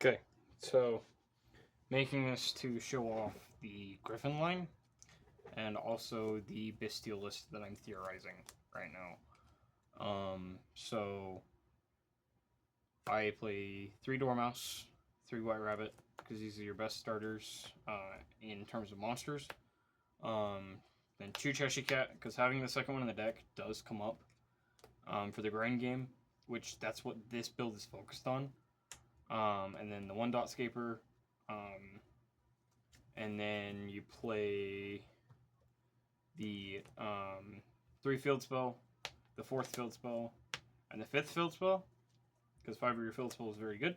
Okay, so making this to show off the Gryphon line and also the bystial list that I'm theorizing right now. So I play 3 Dormouse, 3 White Rabbit, because these are your best starters in terms of monsters. Then 2 Cheshire Cat, because having the second one in the deck does come up for the grind game, which that's what this build is focused on. And then the 1 Dot Scaper, and then you play the 3 field spell, the 4th field spell, and the 5th field spell, because 5 of your field spell is very good.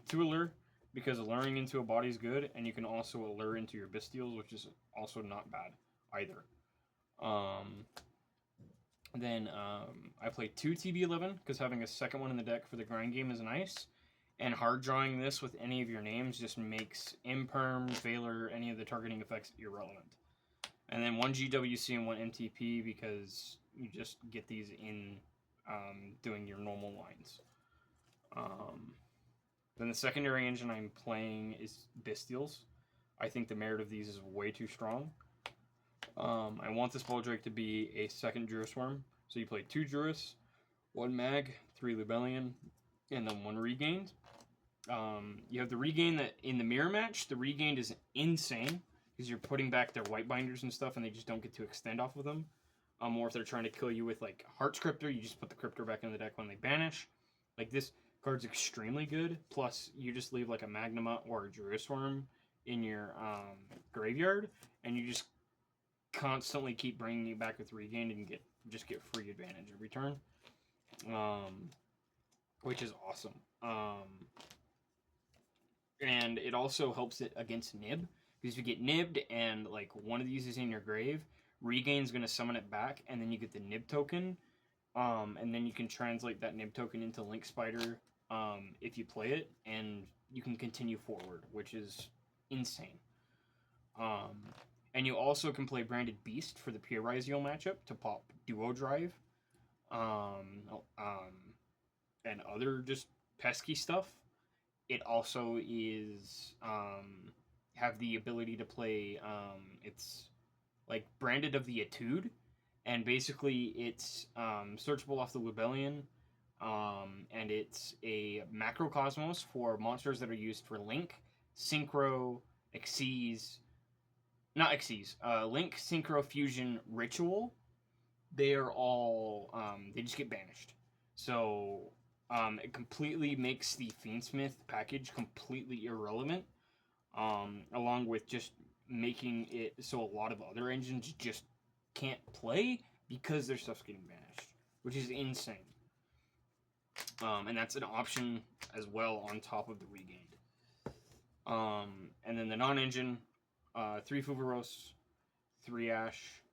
2 allure, because alluring into a body is good, and you can also allure into your bystials, which is also not bad either. Then I play 2 TB11, because having a second one in the deck for the grind game is nice. And hard drawing this with any of your names just makes Imperm, Veiler, any of the targeting effects irrelevant. And then 1 GWC and 1 MTP because you just get these in doing your normal lines. Then the secondary engine I'm playing is Bystials. I think the merit of these is way too strong. I want this Balldrake to be a second Druis Worm. So you play 2 Druis, 1 Mag, 3 Lubellion, and then 1 Regained. You have the Regain that in the mirror match, the Regained is insane because you're putting back their white binders and stuff and they just don't get to extend off of them. Or if they're trying to kill you with like Heart Scriptor, you just put the Cryptor back in the deck when they banish. Like this card's extremely good. Plus, you just leave like a Magnuma or a Druis Worm in your graveyard and you just constantly keep bringing it back with Regained and just get free advantage every turn. Which is awesome. And it also helps it against Nib, because if you get nibbed and like one of these is in your grave, Regain's going to summon it back, and then you get the Nib token, and then you can translate that Nib token into Link Spider if you play it, and you can continue forward, which is insane. And you also can play Branded Beast for the Purizial matchup to pop Duo Drive, and other just pesky stuff. It also is have the ability to play. It's like Branded of the Etude, and basically it's searchable off the Lubellion, and it's a Macrocosmos for monsters that are used for Link, Synchro, Xyz, not Xyz, Link, Synchro, Fusion, Ritual. They are all they just get banished. So it completely makes the Fiendsmith package completely irrelevant, along with just making it so a lot of other engines just can't play because their stuff's getting banished, which is insane. And that's an option as well on top of the Regained. And then the non-engine, 3 Fuvaros, 3 Ash,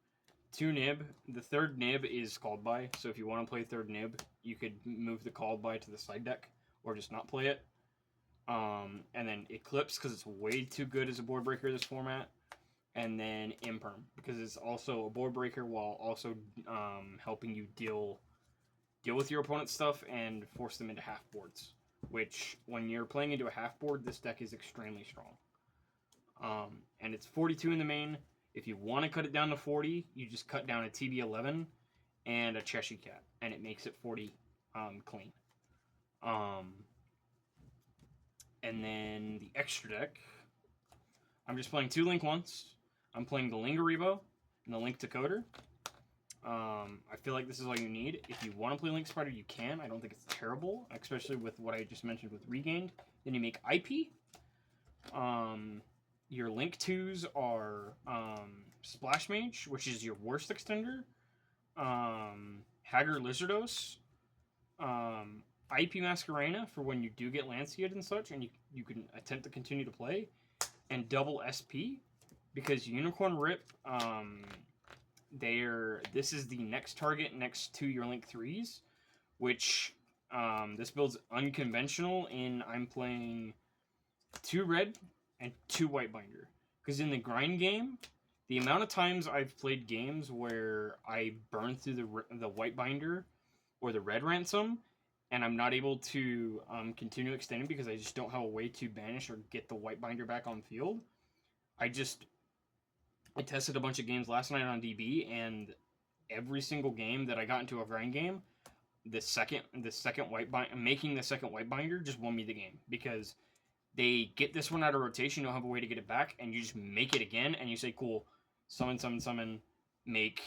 2 Nib. The third Nib is Called By, so if you want to play third Nib, you could move the Called By to the side deck, or just not play it. And then Eclipse, because it's way too good as a board breaker this format. And then Imperm, because it's also a board breaker while also helping you deal with your opponent's stuff and force them into half boards. Which, when you're playing into a half board, this deck is extremely strong. And it's 42 in the main. If you want to cut it down to 40, you just cut down a TB11 and a Cheshire Cat, and it makes it 40 clean. And then the extra deck, I'm just playing 2 Link once. I'm playing the Lingaribo and the Link Decoder. I feel like this is all you need. If you want to play Link Spider, you can. I don't think it's terrible, especially with what I just mentioned with Regained. Then you make IP. Your Link 2s are Splash Mage, which is your worst extender, Haggard Lizardos, IP Masquerena for when you do get Lanceiad and such, and you can attempt to continue to play, and double SP, because Unicorn Rip, this is the next target next to your Link 3s, which this build's unconventional in I'm playing 2 red and 2 white binder. Because in the grind game, the amount of times I've played games where I burn through the white binder or the red ransom, and I'm not able to continue extending because I just don't have a way to banish or get the white binder back on field. I tested a bunch of games last night on DB, and every single game that I got into a grind game, the second making the second white binder just won me the game, because they get this one out of rotation, you don't have a way to get it back, and you just make it again, and you say, cool, summon, summon, summon, make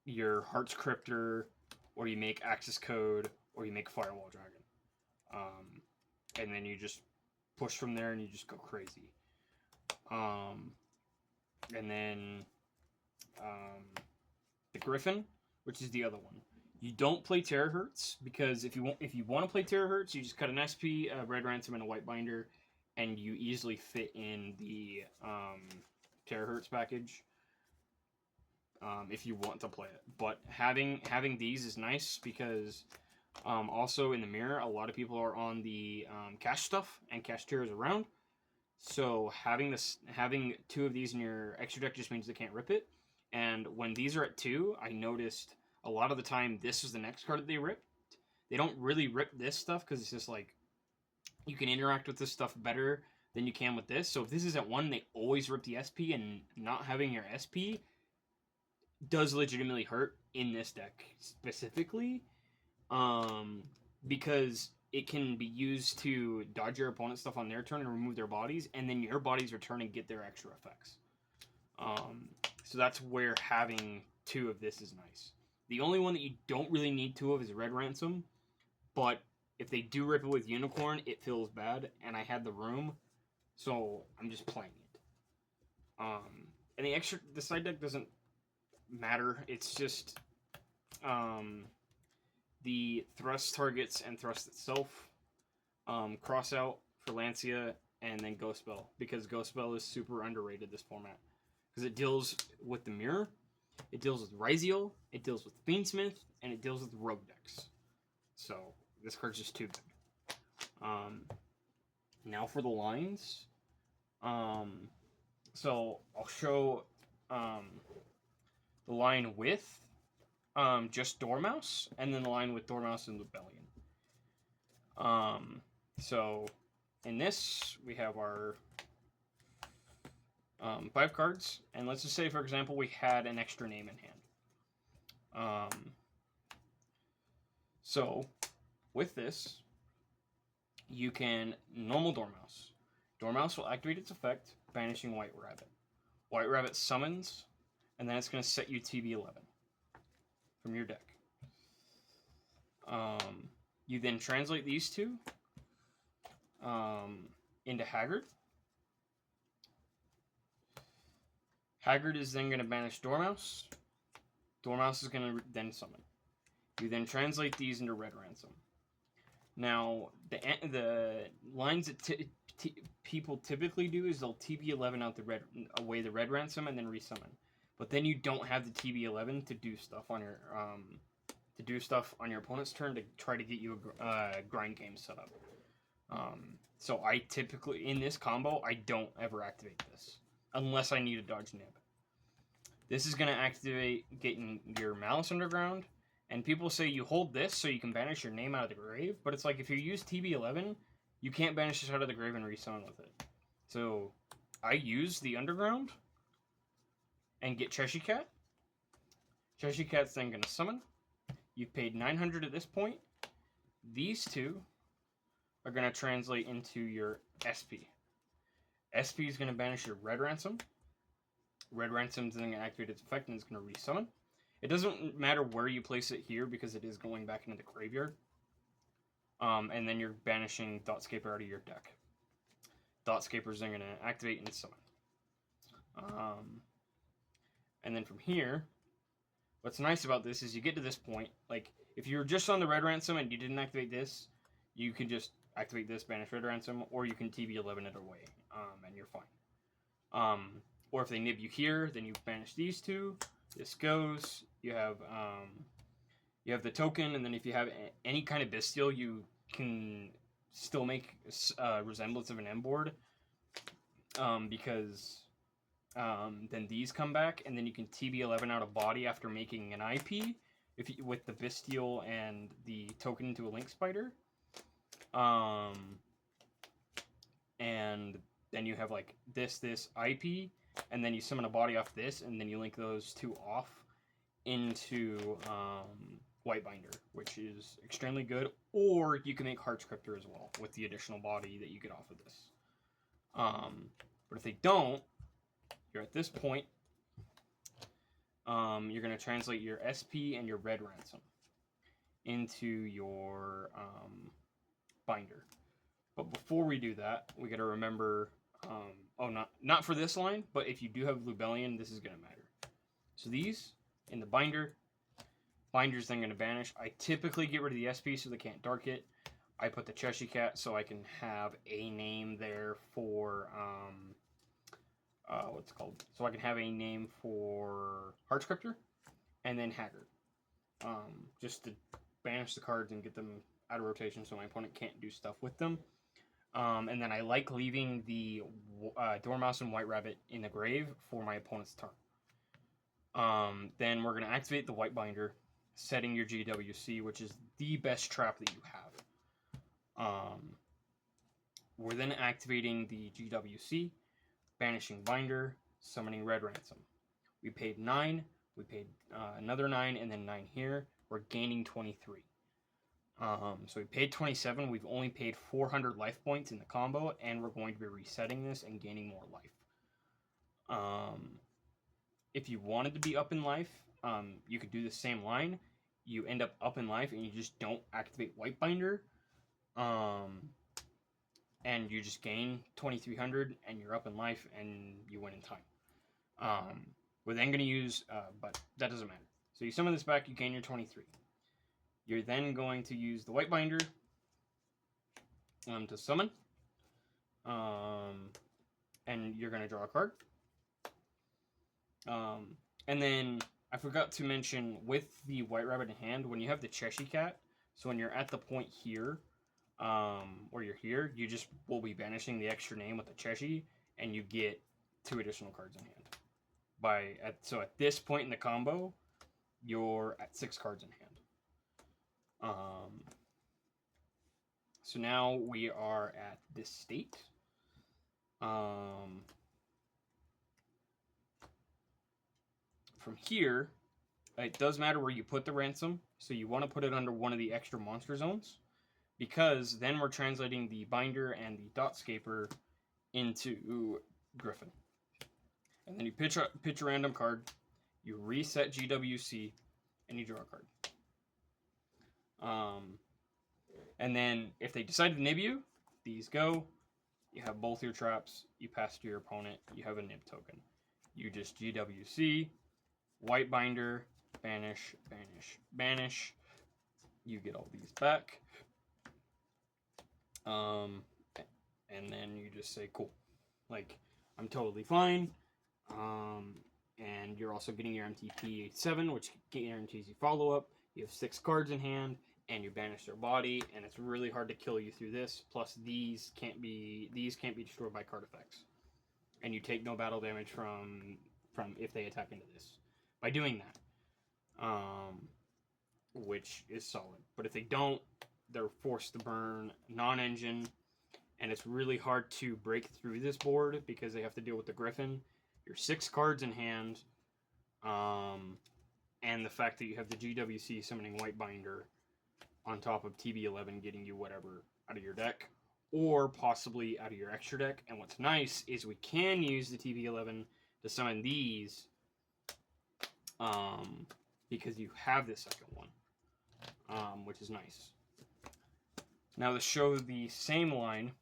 your Heart's Cryptor, or you make Access Code, or you make Firewall Dragon. And then you just push from there, and you just go crazy. And then the Gryphon, which is the other one. You don't play Terahertz, because if you want to play Terahertz, you just cut an SP, a Red Ransom, and a White Binder, and you easily fit in the Terahertz package if you want to play it. But having these is nice, because also in the mirror, a lot of people are on the cash stuff, and cash tiers around. So having two of these in your extra deck just means they can't rip it. And when these are at 2, I noticed a lot of the time this is the next card that they ripped. They don't really rip this stuff because it's just like you can interact with this stuff better than you can with this. So if this is at 1, they always rip the SP, and not having your SP does legitimately hurt in this deck specifically, because it can be used to dodge your opponent's stuff on their turn and remove their bodies, and then your bodies return and get their extra effects. So that's where having 2 of this is nice. The only one that you don't really need 2 of is Red Ransom, but if they do rip it with Unicorn, it feels bad, and I had the room, so I'm just playing it. And the side deck doesn't matter. It's just the thrust targets and thrust itself, cross out for Lancia, and then Ghost Spell, because Ghost Spell is super underrated this format, because it deals with the mirror, it deals with Ryziel, it deals with Fiendsmith, and it deals with rogue decks. So this card's just too good. Now for the lines. So I'll show the line with just Dormouse, and then the line with Dormouse and Rebellion. So in this, we have our 5 cards, and let's just say, for example, we had an extra name in hand. So with this, you can normal Dormouse. Dormouse will activate its effect, banishing White Rabbit. White Rabbit summons, and then it's going to set you TB11 from your deck. You then translate these 2 into Haggard. Haggard is then going to banish Dormouse. Dormouse is going to then summon. You then translate these into Red Ransom. Now, the lines that people typically do is they'll TB11 out away the Red Ransom and then resummon. But then you don't have the TB11 to do stuff on your opponent's turn to try to get you a grind game set up. So I typically, in this combo, I don't ever activate this unless I need a dodge nib. This is going to activate getting your Malice Underground, and people say you hold this so you can banish your name out of the grave, but it's like if you use TB11, you can't banish this out of the grave and resummon with it. So I use the Underground and get Cheshire Cat. Cheshire Cat's then going to summon. You've paid 900 at this point. These 2 are going to translate into your SP. SP is going to banish your Red Ransom. Red Ransom's then going to activate its effect and it's going to resummon. It doesn't matter where you place it here because it is going back into the graveyard. And then you're banishing Thoughtscaper out of your deck. Thoughtscaper's then going to activate and summon. And then from here, what's nice about this is you get to this point, like, if you're just on the Red Ransom and you didn't activate this, you can just activate this, banish Red Ransom, or you can TB11 it away, and you're fine. Or if they nib you here, then you banish these 2, this goes, you have the token, and then if you have any kind of bystial, you can still make a resemblance of an M board, because then these come back, and then you can TB11 out of body after making an IP. if you, with the bystial and the token into a link spider. And then you have like this IP, and then you summon a body off this, and then you link those two off into Whitebinder, which is extremely good. Or you can make Heartscriptor as well with the additional body that you get off of this. But if they don't, you're at this point. You're going to translate your SP and your Red Ransom into your binder. But before we do that, we got to remember, not for this line, but if you do have Lubellion, this is going to matter. So these in the binder, binder's then going to banish. I typically get rid of the SP so they can't dark it. I put the Cheshire Cat so I can have a name there for, what's it called? So I can have a name for Heartscriptor, and then Haggard. Just to banish the cards and get them out of rotation so my opponent can't do stuff with them. And then I like leaving the Dormouse and White Rabbit in the grave for my opponent's turn. Then we're going to activate the Whitebinder, setting your GWC, which is the best trap that you have. We're then activating the GWC, banishing Binder, summoning Red Ransom. We paid 9, we paid another 9, and then 9 here. We're gaining 23. So we paid 27. We've only paid 400 life points in the combo, and we're going to be resetting this and gaining more life. If you wanted to be up in life, you could do the same line. You end up in life, and you just don't activate Whitebinder. And you just gain 2,300, and you're up in life, and you win in time. We're then going to use, but that doesn't matter. So you summon this back, you gain your 23. You're then going to use the Whitebinder to summon. And you're going to draw a card. And then I forgot to mention with the White Rabbit in hand, when you have the Cheshire Cat, so when you're at the point here, or you're here, you just will be banishing the extra name with the Cheshire, and you get 2 additional cards in hand. So at this point in the combo, you're at 6 cards in hand. So now we are at this state. From here, it does matter where you put the ransom, so you want to put it under one of the extra monster zones, because then we're translating the binder and the dotscaper into Gryphon. And then you pitch a random card, you reset GWC, and you draw a card. And then if they decide to nib you, these go. You have both your traps, you pass to your opponent, you have a nib token. You just GWC, Whitebinder, banish, banish, banish. You get all these back. And then you just say, cool. Like, I'm totally fine. And you're also getting your MTP 7, which guarantees you follow-up. You have 6 cards in hand, and you banish their body, and it's really hard to kill you through this. Plus, these can't be destroyed by card effects. And you take no battle damage from if they attack into this. By doing that. Which is solid. But if they don't, they're forced to burn non-engine, and it's really hard to break through this board because they have to deal with the Gryphon. Your 6 cards in hand, and the fact that you have the GWC summoning Whitebinder on top of TB11 getting you whatever out of your deck, or possibly out of your extra deck. And what's nice is we can use the TB11 to summon these, because you have the second one, which is nice. Now to show the same line,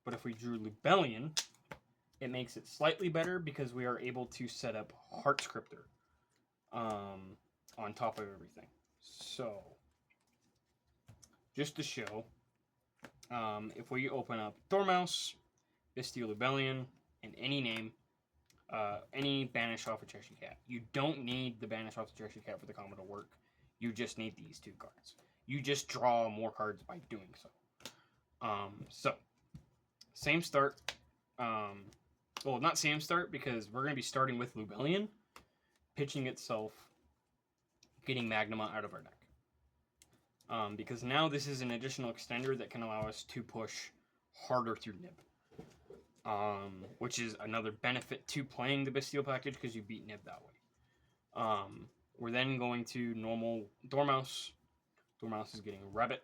but if we drew Lubellion, it makes it slightly better because we are able to set up Heartscriptor on top of everything. So, just to show, if we open up Dormouse, bystial Lubellion, and any name, any banish off a Cheshire Cat. You don't need the banish off the Cheshire Cat for the combo to work. You just need these 2 cards. You just draw more cards by doing so. So, same start. Well, not same start, because we're going to be starting with Lubellion, pitching itself getting Magnamut out of our deck. Because now this is an additional extender that can allow us to push harder through Nib. Which is another benefit to playing the Bystial package, because you beat Nib that way. We're then going to normal Dormouse. Dormouse is getting Rabbit.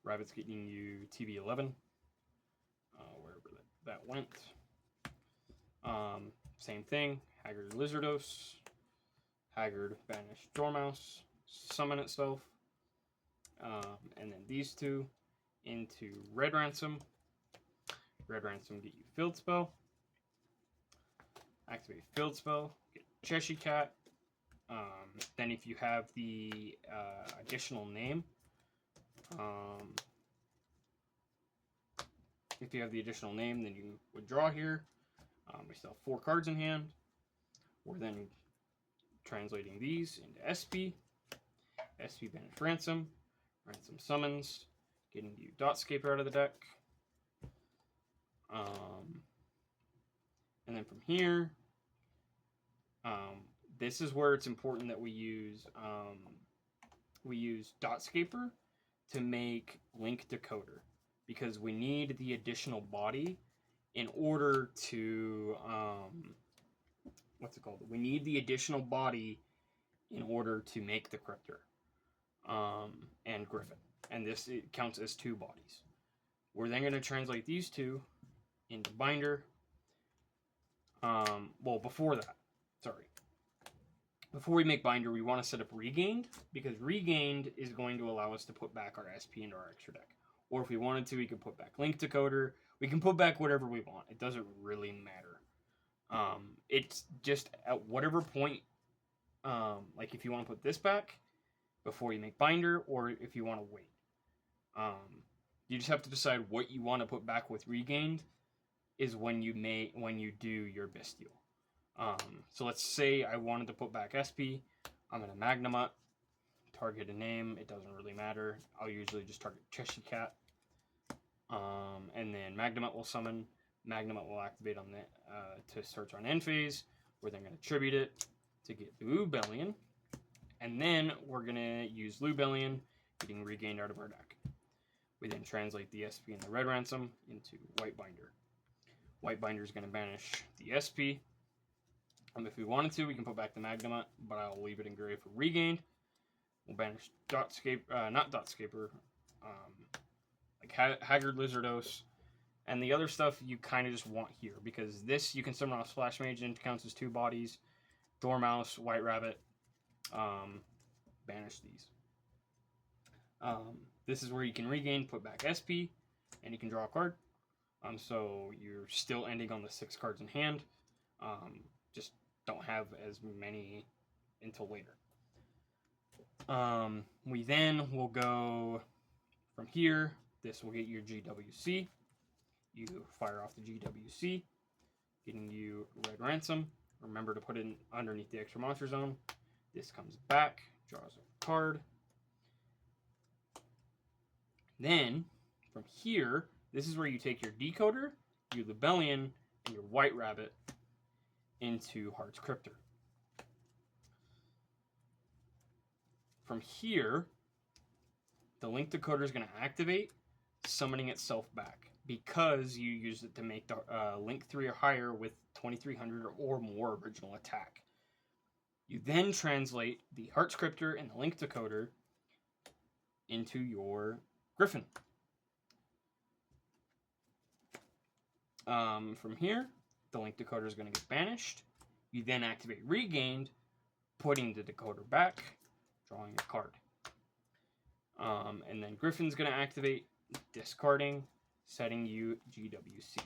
Rabbit's getting you TB11. Wherever that went. Same thing. Haggard Lizardos. Haggard banish Dormouse. Summon itself. And then these two into Red Ransom. Red Ransom get you Field Spell. Activate Field Spell. Get Cheshire Cat. Then if you have the additional name, then you withdraw here. We still have 4 cards in hand. We're then translating these into SP. SP banish Ransom. Ransom summons, getting you Dotscaper out of the deck. And then from here, this is where it's important that we use Dotscaper to make Link Decoder, because we need the additional body in order to We need the additional body in order to make the Cryptor and Gryphon, and this it counts as 2 bodies. We're then going to translate these 2 into Binder. Well, before that, sorry. Before we make Binder, we want to set up Regained, because Regained is going to allow us to put back our SP into our extra deck. Or if we wanted to, we could put back Link Decoder. We can put back whatever we want. It doesn't really matter. It's just at whatever point, like if you want to put this back before you make Binder, or if you want to wait. You just have to decide what you want to put back with Regained is when you do your Bystial. So let's say I wanted to put back SP. I'm going to Magnamut, target a name. It doesn't really matter. I'll usually just target Cheshire Cat. And then Magnamut will summon. Magnamut will activate on the to search on end phase. We're then going to tribute it to get Lubellion. And then we're going to use Lubellion, getting Regained out of our deck. We then translate the SP and the Red Ransom into White Binder. White Binder is going to banish the SP. If we wanted to, we can put back the Magnamut, but I'll leave it in gray for Regained. We'll banish not Dotscaper, like Haggard Lizardos, and the other stuff you kind of just want here, because this you can summon off Splash Mage and it counts as 2 bodies. Dormouse, White Rabbit, banish these. This is where you can Regain, put back SP, and you can draw a card. So you're still ending on the 6 cards in hand. Just don't have as many until later. We then will go from here. This will get your GWC. You fire off the GWC, getting you Red Ransom. Remember to put it underneath the extra monster zone. This comes back, draws a card. Then, from here, this is where you take your Decoder, your Lubellion, and your White Rabbit into Heart's Cryptor. From here, the Link Decoder is going to activate, summoning itself back, because you used it to make the Link 3 or higher with 2300 or more original attack. You then translate the Heart's Cryptor and the Link Decoder into your Gryphon. From here, the Link Decoder is going to get banished. You then activate Regained, putting the decoder back, drawing a card. And then Gryphon's going to activate, discarding, setting you GWC.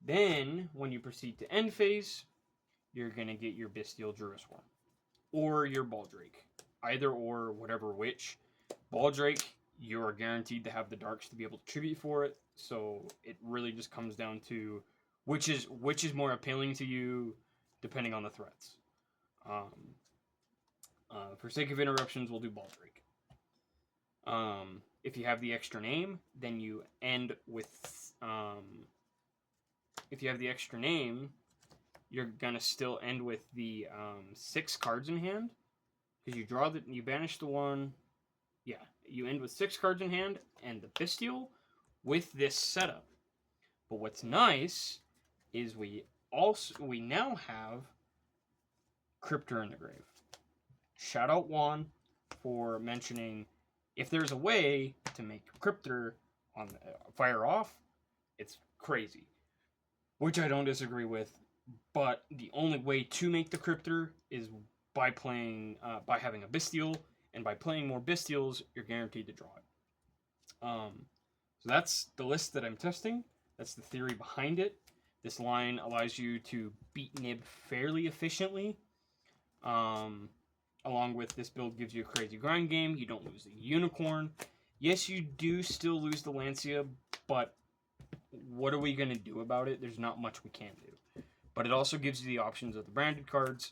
Then, when you proceed to end phase, you're going to get your Bystial Druisworm, or your Baldrake. Either or, whatever which. Baldrake, you are guaranteed to have the darks to be able to tribute for it, so it really just comes down to which is more appealing to you, depending on the threats. For sake of interruptions, we'll do Baldrake. If you have the extra name, then you end with... if you have the extra name, you're going to still end with the 6 cards in hand, because you banish the one. Yeah, you end with 6 cards in hand and the bystial with this setup. But what's nice is we now have Cryptor in the Grave. Shout out Juan for mentioning if there's a way to make Cryptor on the, fire off, it's crazy, which I don't disagree with. But the only way to make the Cryptor is by playing by having a bystial, and by playing more bystials, you're guaranteed to draw it. So that's the list that I'm testing. That's the theory behind it. This line allows you to beat Nib fairly efficiently. Along with this build gives you a crazy grind game. You don't lose the Unicorn. Yes, you do still lose the Lancia, but what are we going to do about it? There's not much we can do. But it also gives you the options of the branded cards.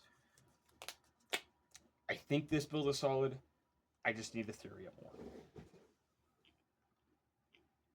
I think this build is solid. I just need to theory up more.